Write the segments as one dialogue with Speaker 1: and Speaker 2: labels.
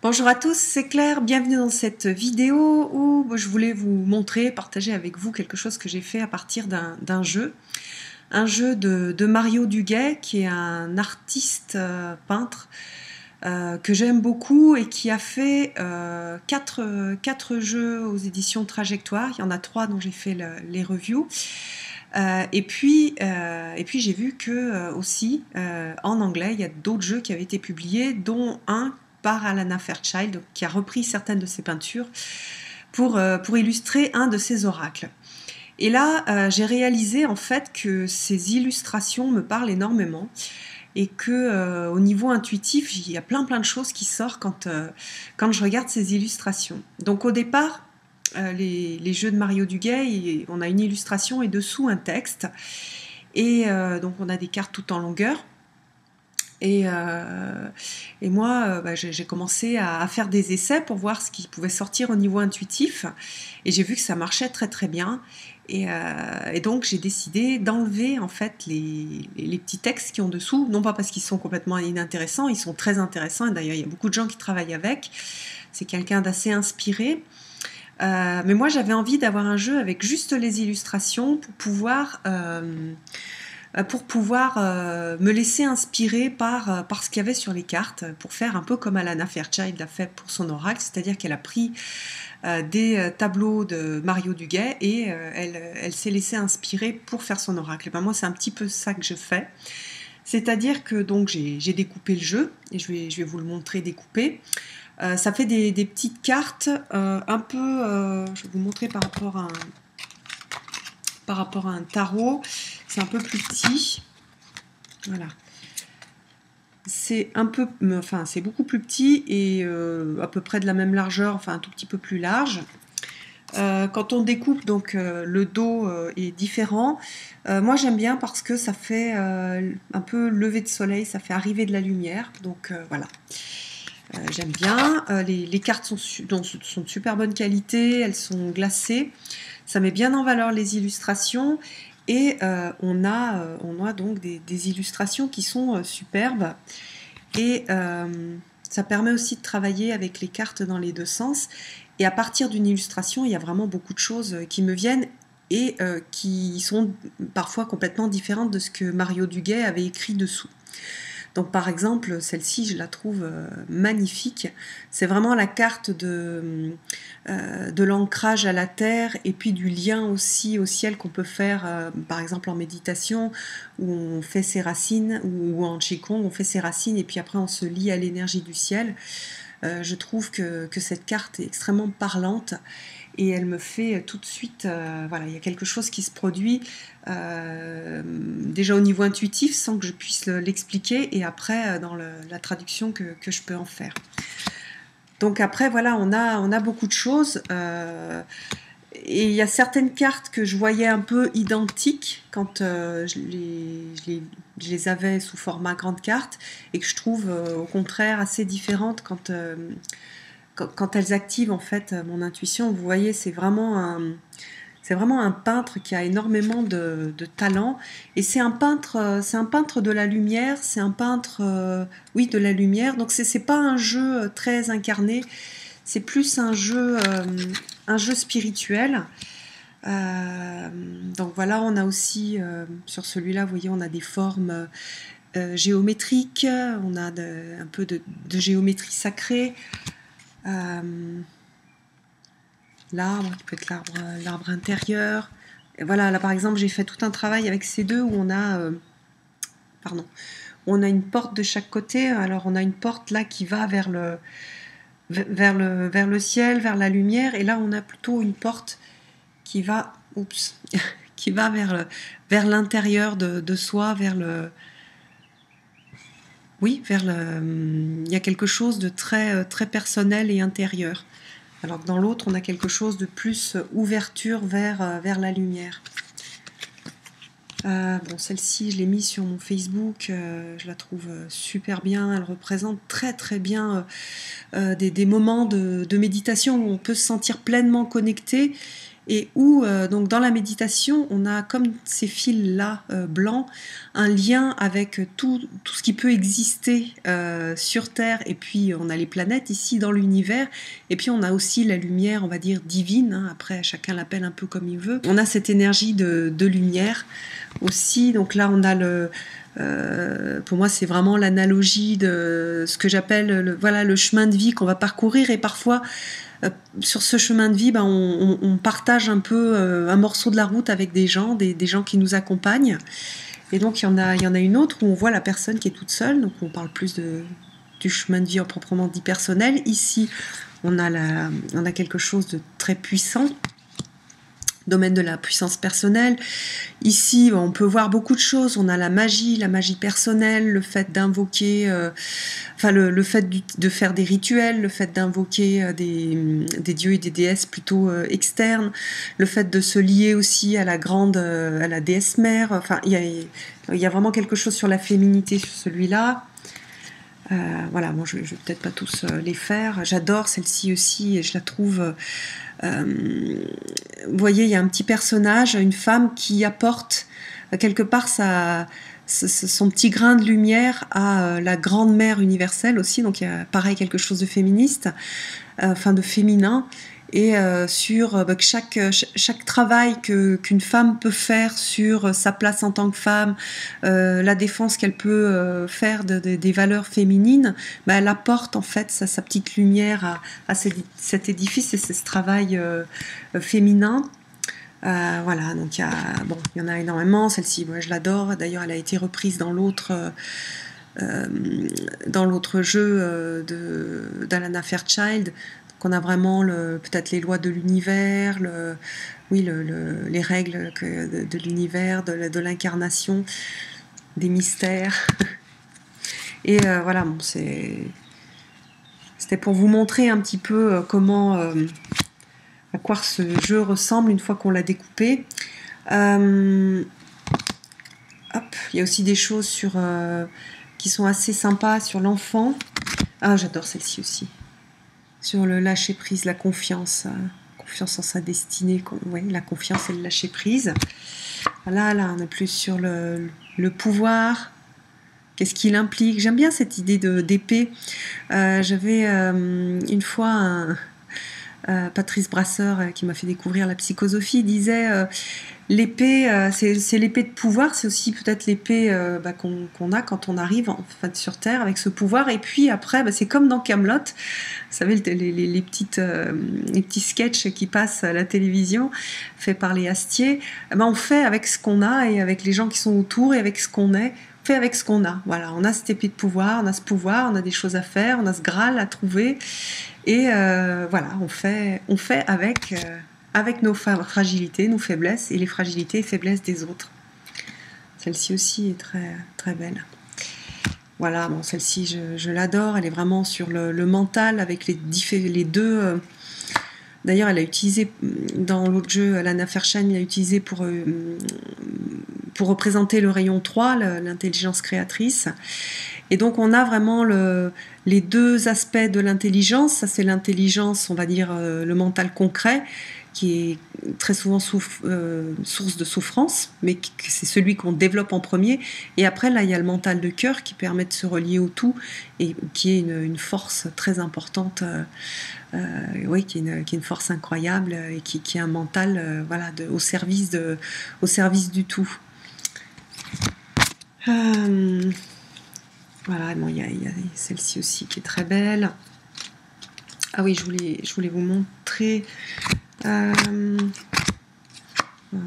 Speaker 1: Bonjour à tous, c'est Claire, bienvenue dans cette vidéo où je voulais vous montrer, partager avec vous quelque chose que j'ai fait à partir d'un jeu. Un jeu de Mario Duguay, qui est un artiste peintre que j'aime beaucoup et qui a fait quatre jeux aux éditions Trajectoire. Il y en a 3 dont j'ai fait les reviews. Et puis j'ai vu que aussi en anglais, il y a d'autres jeux qui avaient été publiés, dont un par Alana Fairchild, qui a repris certaines de ses peintures pour illustrer un de ses oracles. Et là, j'ai réalisé en fait que ces illustrations me parlent énormément et que au niveau intuitif, il y a plein de choses qui sortent quand je regarde ces illustrations. Donc au départ, les jeux de Mario Duguay, on a une illustration et dessous un texte. Et donc on a des cartes tout en longueur. Et moi, j'ai commencé à faire des essais pour voir ce qui pouvait sortir au niveau intuitif. Et j'ai vu que ça marchait très bien. Et donc j'ai décidé d'enlever en fait les petits textes qui ont dessous, non pas parce qu'ils sont complètement inintéressants, ils sont très intéressants. Et d'ailleurs, il y a beaucoup de gens qui travaillent avec. C'est quelqu'un d'assez inspiré. Mais moi, j'avais envie d'avoir un jeu avec juste les illustrations pour pouvoir me laisser inspirer par ce qu'il y avait sur les cartes, pour faire un peu comme Alana Fairchild l'a fait pour son oracle, c'est-à-dire qu'elle a pris des tableaux de Mario Duguay et elle s'est laissée inspirer pour faire son oracle. Et ben moi, c'est un petit peu ça que je fais. C'est-à-dire que donc j'ai découpé le jeu, et je vais vous le montrer découpé. Ça fait des petites cartes un peu, je vais vous montrer par rapport à un tarot, c'est un peu plus petit, voilà. C'est beaucoup plus petit et à peu près de la même largeur, enfin un tout petit peu plus large. Quand on découpe, donc le dos est différent. Moi j'aime bien parce que ça fait un peu lever de soleil, ça fait arriver de la lumière, donc voilà. J'aime bien. Les cartes sont de super bonne qualité, elles sont glacées. Ça met bien en valeur les illustrations. Et on a donc des illustrations qui sont superbes. Et ça permet aussi de travailler avec les cartes dans les deux sens. Et à partir d'une illustration, il y a vraiment beaucoup de choses qui me viennent et qui sont parfois complètement différentes de ce que Mario Duguay avait écrit dessous. Donc par exemple, celle-ci, je la trouve magnifique. C'est vraiment la carte de l'ancrage à la terre et puis du lien aussi au ciel qu'on peut faire, par exemple en méditation, où on fait ses racines, ou en Qigong, on fait ses racines et puis après on se lie à l'énergie du ciel. Je trouve que cette carte est extrêmement parlante. Et elle me fait tout de suite, voilà, il y a quelque chose qui se produit déjà au niveau intuitif sans que je puisse l'expliquer, et après dans la traduction que je peux en faire. Donc après, voilà, on a beaucoup de choses. Et il y a certaines cartes que je voyais un peu identiques quand je les avais sous format grande carte, et que je trouve au contraire assez différentes quand elles activent en fait mon intuition. Vous voyez, c'est vraiment un peintre qui a énormément de talent, et c'est un peintre de la lumière, c'est un peintre oui, de la lumière. Donc c'est pas un jeu très incarné, c'est plus un jeu spirituel. Donc voilà, on a aussi sur celui-là, vous voyez, on a des formes géométriques, on a un peu de géométrie sacrée. L'arbre, qui peut être l'arbre intérieur. Et voilà, là par exemple, j'ai fait tout un travail avec ces deux où on a une porte de chaque côté. Alors on a une porte là qui va vers le ciel, vers la lumière, et là on a plutôt une porte qui va qui va vers l'intérieur de soi, il y a quelque chose de très très personnel et intérieur. Alors que dans l'autre, on a quelque chose de plus ouverture vers la lumière. Bon, celle-ci, je l'ai mise sur mon Facebook, je la trouve super bien. Elle représente très très bien des moments de méditation où on peut se sentir pleinement connecté et où donc dans la méditation on a comme ces fils là blancs un lien avec tout ce qui peut exister sur Terre, et puis on a les planètes ici dans l'univers, et puis on a aussi la lumière, on va dire divine, hein. Après chacun l'appelle un peu comme il veut. On a cette énergie de lumière aussi, donc là on a pour moi c'est vraiment l'analogie de ce que j'appelle voilà, le chemin de vie qu'on va parcourir, et parfois sur ce chemin de vie, ben, on partage un peu un morceau de la route avec des gens, des gens qui nous accompagnent. Et donc il y en a une autre où on voit la personne qui est toute seule, donc on parle plus du chemin de vie en proprement dit personnel. Ici, on a quelque chose de très puissant, domaine de la puissance personnelle. Ici, on peut voir beaucoup de choses. On a la magie personnelle, le fait d'invoquer, le fait de faire des rituels, le fait d'invoquer des dieux et des déesses plutôt externes, le fait de se lier aussi à la déesse mère. Enfin, il y a vraiment quelque chose sur la féminité sur celui-là. Voilà, bon, je vais peut-être pas tous les faire. J'adore celle-ci aussi, et je la trouve... vous voyez, il y a un petit personnage, une femme qui apporte quelque part son petit grain de lumière à la grande mère universelle aussi, donc il y a pareil quelque chose de féministe, de féminin, et sur que chaque travail qu'une femme peut faire sur sa place en tant que femme, la défense qu'elle peut faire des valeurs féminines, elle apporte en fait sa petite lumière à cet édifice, et c'est ce travail féminin. Voilà, donc il y en a énormément. Celle-ci, je l'adore. D'ailleurs, elle a été reprise dans l'autre jeu d'Alana Fairchild. Donc on a vraiment peut-être les lois de l'univers, les règles de l'univers, de l'incarnation, des mystères. Et voilà, bon, c'était pour vous montrer un petit peu comment... à quoi ce jeu ressemble une fois qu'on l'a découpé. Il y a aussi des choses qui sont assez sympas sur l'enfant. Ah, j'adore celle-ci aussi. Sur le lâcher-prise, la confiance. Confiance en sa destinée. La confiance et le lâcher-prise. Là, on est plus sur le pouvoir. Qu'est-ce qu'il implique? J'aime bien cette idée d'épée. J'avais une fois Patrice Brasseur, qui m'a fait découvrir la psychosophie, disait l'épée, c'est l'épée de pouvoir, c'est aussi peut-être l'épée qu'on a quand on arrive en fait sur Terre avec ce pouvoir. Et puis après, c'est comme dans Kaamelott, vous savez, les petits sketchs qui passent à la télévision, faits par les Astier. On fait avec ce qu'on a, et avec les gens qui sont autour, et avec ce qu'on est. On fait avec ce qu'on a. Voilà, on a cette épée de pouvoir, on a ce pouvoir, on a des choses à faire, on a ce Graal à trouver. Et voilà, on fait avec nos fragilités, nos faiblesses, et les fragilités et faiblesses des autres. Celle-ci aussi est très, très belle. Voilà, bon, celle-ci, je l'adore. Elle est vraiment sur le mental, avec les deux... D'ailleurs, elle a utilisé, dans l'autre jeu, Alana Fairchild, elle a utilisé pour représenter le rayon 3, l'intelligence créatrice. Et donc, on a vraiment les deux aspects de l'intelligence. Ça, c'est l'intelligence, on va dire, le mental concret, qui est très souvent source de souffrance, mais c'est celui qu'on développe en premier. Et après, là, il y a le mental de cœur qui permet de se relier au tout, et qui est une force très importante, qui est une force incroyable, et qui est un mental au service du tout. Voilà, bon, il y a celle-ci aussi qui est très belle. Ah oui, je voulais vous montrer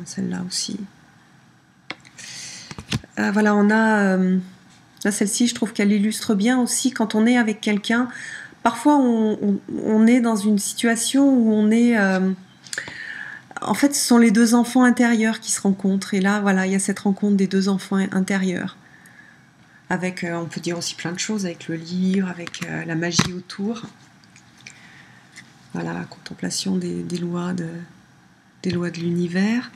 Speaker 1: celle-là aussi. Voilà, on a là, celle-ci, je trouve qu'elle illustre bien aussi quand on est avec quelqu'un. Parfois, on est dans une situation où on est... en fait, ce sont les deux enfants intérieurs qui se rencontrent. Et là, voilà, il y a cette rencontre des deux enfants intérieurs. Avec, on peut dire aussi plein de choses, avec le livre, avec la magie autour. Voilà, la contemplation des lois de l'univers.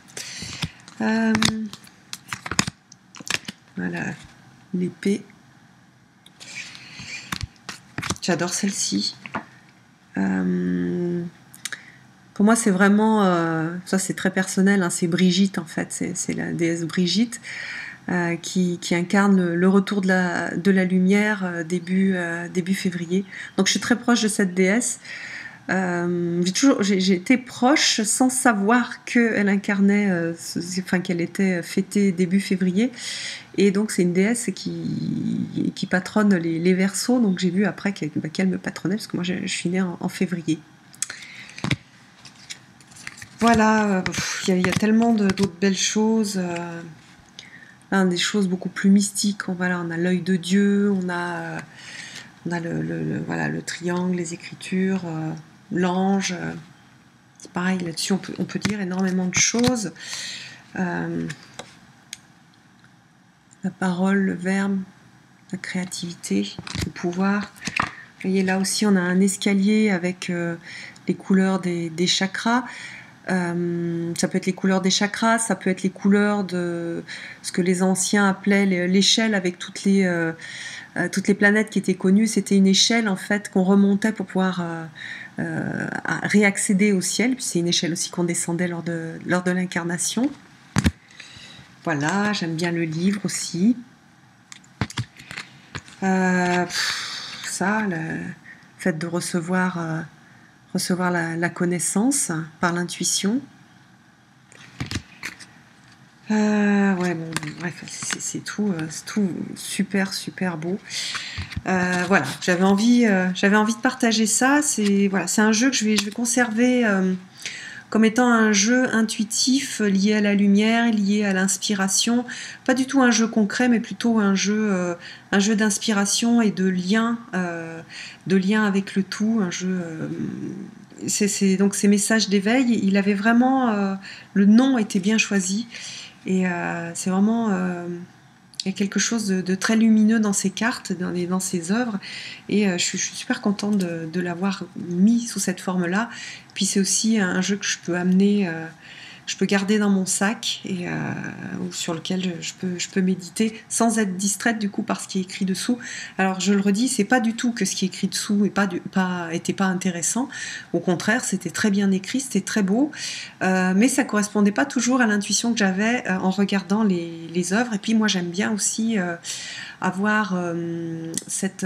Speaker 1: Voilà, l'épée. J'adore celle-ci. Quand Pour moi, c'est vraiment, ça c'est très personnel, hein, c'est Brigitte en fait, c'est la déesse Brigitte qui incarne le retour de la lumière début février. Donc je suis très proche de cette déesse. J'ai été proche sans savoir qu'elle incarnait, enfin qu'elle était fêtée début février. Et donc c'est une déesse qui patronne les Verseaux. Donc j'ai vu après qu'elle me patronnait parce que moi je suis née en février. Voilà, il y a tellement d'autres belles choses. Des choses beaucoup plus mystiques. Voilà, on a l'œil de Dieu, on a voilà, le triangle, les écritures, l'ange. C'est pareil, là-dessus on peut dire énormément de choses. La parole, le verbe, la créativité, le pouvoir. Vous voyez, là aussi on a un escalier avec les couleurs des chakras. Ça peut être les couleurs des chakras, ça peut être les couleurs de ce que les anciens appelaient l'échelle avec toutes les planètes qui étaient connues. C'était une échelle en fait qu'on remontait pour pouvoir réaccéder au ciel. Puis c'est une échelle aussi qu'on descendait lors de l'incarnation. Voilà, j'aime bien le livre aussi. Le fait de recevoir la connaissance par l'intuition. Ouais, bon, bref, c'est tout super beau. Voilà, j'avais envie de partager ça. C'est un jeu que je vais conserver comme étant un jeu intuitif lié à la lumière, lié à l'inspiration. Pas du tout un jeu concret, mais plutôt un jeu d'inspiration et de lien avec le tout. Un jeu. Donc ces messages d'éveil, il avait vraiment le nom était bien choisi et c'est vraiment il y a quelque chose de très lumineux dans ces cartes, dans ces œuvres, et je suis super contente de l'avoir mis sous cette forme-là. Puis c'est aussi un jeu que je peux amener, je peux garder dans mon sac et sur lequel je peux méditer sans être distraite du coup par ce qui est écrit dessous. Alors je le redis, c'est pas du tout que ce qui est écrit dessous était pas intéressant. Au contraire, c'était très bien écrit, c'était très beau, mais ça correspondait pas toujours à l'intuition que j'avais en regardant les œuvres. Et puis moi j'aime bien aussi avoir cet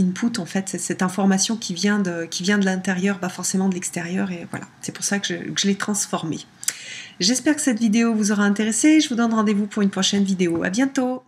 Speaker 1: input, en fait, cette information qui vient de l'intérieur, pas forcément de l'extérieur, et voilà, c'est pour ça que je l'ai transformé. J'espère que cette vidéo vous aura intéressé, je vous donne rendez-vous pour une prochaine vidéo. À bientôt!